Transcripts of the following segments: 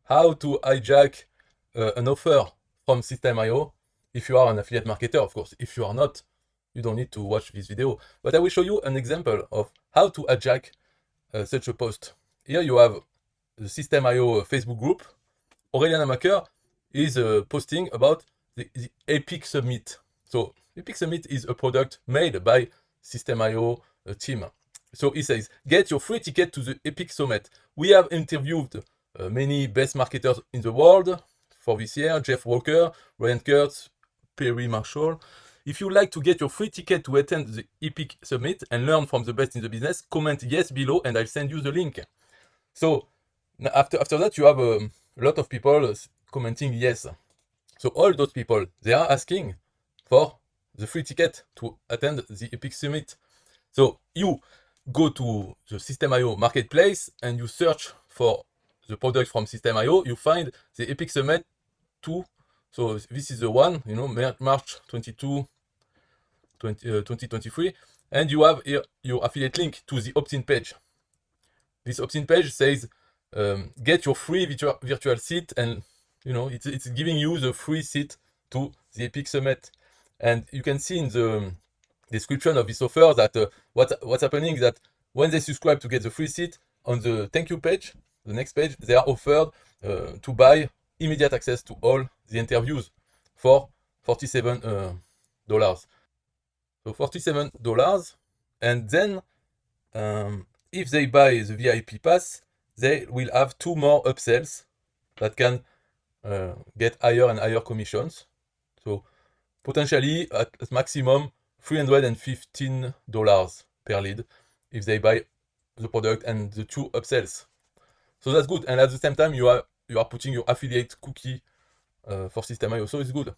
how to hijack an offer from SystemeIO if you are an affiliate marketer, of course. If you are not, you don't need to watch this video. But I will show you an example of how to hijack such a post. Here you have the SystemeIO Facebook group. Aurélien Amaker is posting about the Epic Summit. So Epic Summit is a product made by SystemeIO team. So he says, get your free ticket to the Epic Summit. We have interviewed many best marketers in the world for this year, Jeff Walker, Ryan Kurtz, Perry Marshall. If you like to get your free ticket to attend the Epic Summit and learn from the best in the business, comment yes below and I'll send you the link. So after that, you have a lot of people commenting yes. So all those people, they are asking for the free ticket to attend the Epic Summit. So you go to the SystemeIO marketplace and you search for the product from SystemeIO. You find the Epic Summit 2. So this is the one, March 22, 2023. And you have here your affiliate link to the opt-in page. This opt-in page says, get your free virtual seat, and it's giving you the free seat to the Epic Summit. And you can see in the description of this offer that what's happening is that when they subscribe to get the free seat, on the thank you page, the next page, they are offered to buy immediate access to all the interviews for $47. So $47, and then if they buy the VIP pass, they will have 2 more upsells that can get higher and higher commissions. So potentially at maximum $315 per lead if they buy the product and the 2 upsells. So that's good. And at the same time, you are putting your affiliate cookie for SystemeIO, so it's good.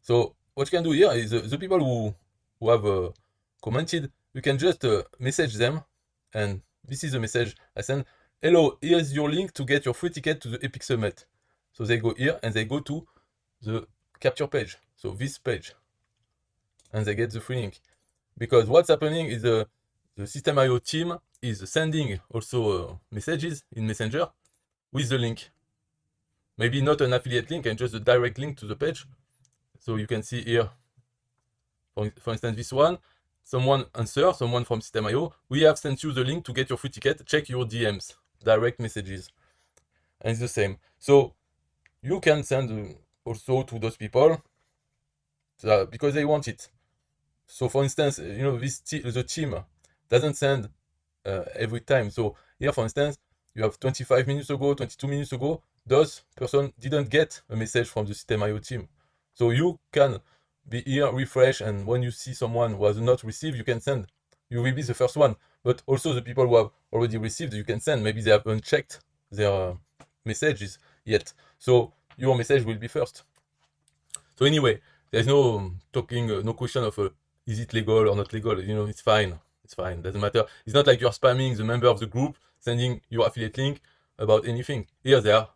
So what you can do here is the people who have commented, you can just message them, and this is the message I send. Hello, here's your link to get your free ticket to the Epic Summit. So they go here and they go to the capture page, so this page, and they get the free link. Because what's happening is the SystemeIO team is sending also messages in Messenger with the link. Maybe not an affiliate link and just a direct link to the page. So you can see here, for instance, this one, someone from SystemeIO, we have sent you the link to get your free ticket, check your DMs, direct messages. And it's the same. So you can send also to those people because they want it. So for instance, the team doesn't send every time. So here, for instance, you have 25 minutes ago, 22 minutes ago, those person didn't get a message from the SystemeIO team. So you can be here, refresh, and when you see someone who has not received, you can send. You will be the first one. But also the people who have already received, you can send. Maybe they haven't checked their messages yet. So your message will be first. So anyway, there's no no question of is it legal or not legal. It's fine. It's fine. Doesn't matter. It's not like you're spamming the member of the group, sending your affiliate link about anything. Here they're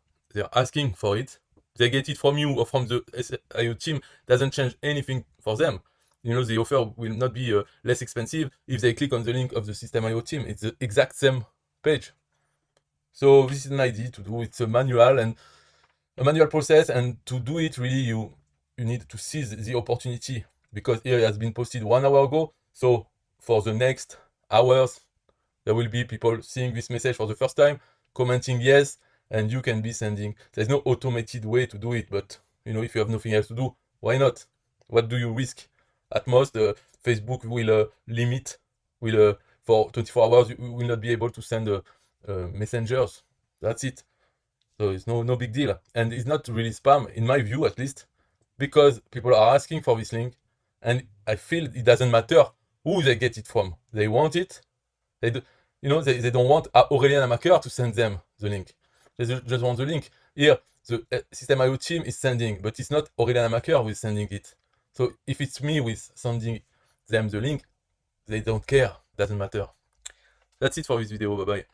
asking for it. They get it from you or from the SystemeIO team. Doesn't change anything for them. The offer will not be less expensive if they click on the link of the SystemeIO team. It's the exact same page. So this is an idea to do. It's a manual process, and to do it really you need to seize the opportunity, because here it has been posted 1 hour ago. So for the next hours, there will be people seeing this message for the first time, commenting yes, and you can be sending. There's no automated way to do it, but if you have nothing else to do, why not? What do you risk? At most, Facebook will limit, for 24 hours, you will not be able to send messengers. That's it. So it's no big deal. And it's not really spam, in my view at least, because people are asking for this link, and I feel it doesn't matter who they get it from. They want it. They don't want Aurélien Amaker to send them the link. They just want the link. Here, the SystemeIO team is sending, but it's not Aurélien Amaker who is sending it. So if it's me who is sending them the link, they don't care. Doesn't matter. That's it for this video. Bye-bye.